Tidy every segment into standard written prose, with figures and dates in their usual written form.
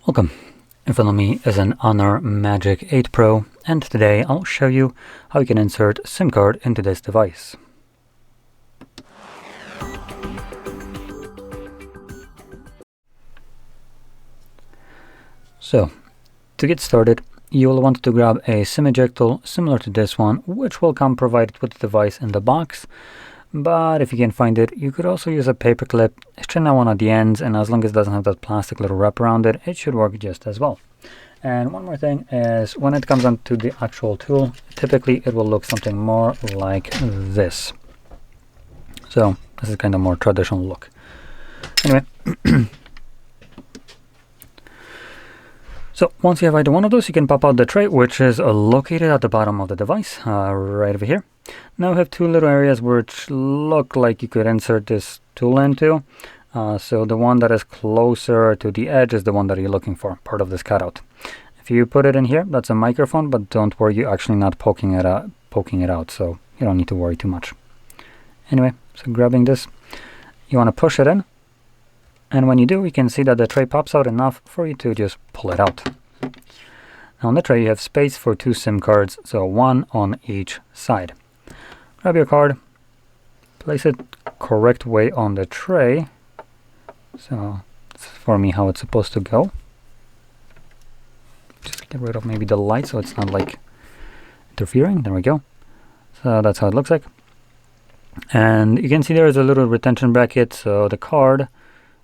Welcome. In front of me is an HONOR Magic8 Pro, and today I'll show you how you can insert SIM card into this device. So, to get started, you will want to grab a SIM eject tool similar to this one, which will come provided with the device in the box. But if you can't find it, you could also use a paperclip. Straighten out one of the ends, and as long as it doesn't have that plastic little wrap around it, it should work just as well. And one more thing is, when it comes onto the actual tool, typically it will look something more like this. So this is kind of more traditional look. Anyway, so once you have either one of those, you can pop out the tray, which is located at the bottom of the device, right over here. Now we have two little areas which look like you could insert this tool into. So the one that is closer to the edge is the one that you're looking for, part of this cutout. If you put it in here, that's a microphone, but don't worry, you're actually not poking it out, so you don't need to worry too much. Anyway, so grabbing this, you want to push it in, and when you do, you can see that the tray pops out enough for you to just pull it out. Now on the tray, you have space for two SIM cards, so one on each side. Grab your card, place it correct way on the tray. So this is for me how it's supposed to go. Just get rid of maybe the light so it's not like interfering. There we go. So that's how it looks like. And you can see there is a little retention bracket, so the card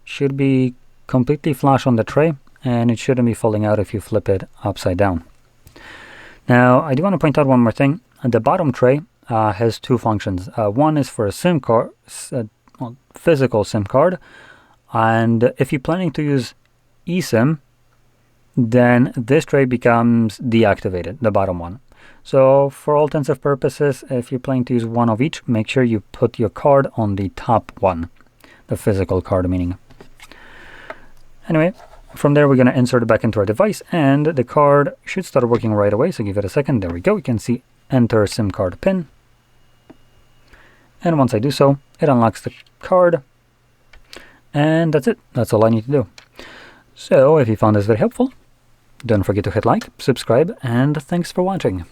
should be completely flush on the tray, and it shouldn't be falling out if you flip it upside down. Now I do want to point out one more thing. The bottom tray has two functions. One is for a SIM card, physical SIM card, and if you're planning to use eSIM, then this tray becomes deactivated, the bottom one. So for all intents and purposes, if you're planning to use one of each, make sure you put your card on the top one, the physical card meaning. Anyway, from there we're going to insert it back into our device, and the card should start working right away, so give it a second. There we go. You can see enter SIM card pin. And once I do so, it unlocks the card. And that's it. That's all I need to do. So if you found this very helpful, don't forget to hit like, subscribe, and thanks for watching.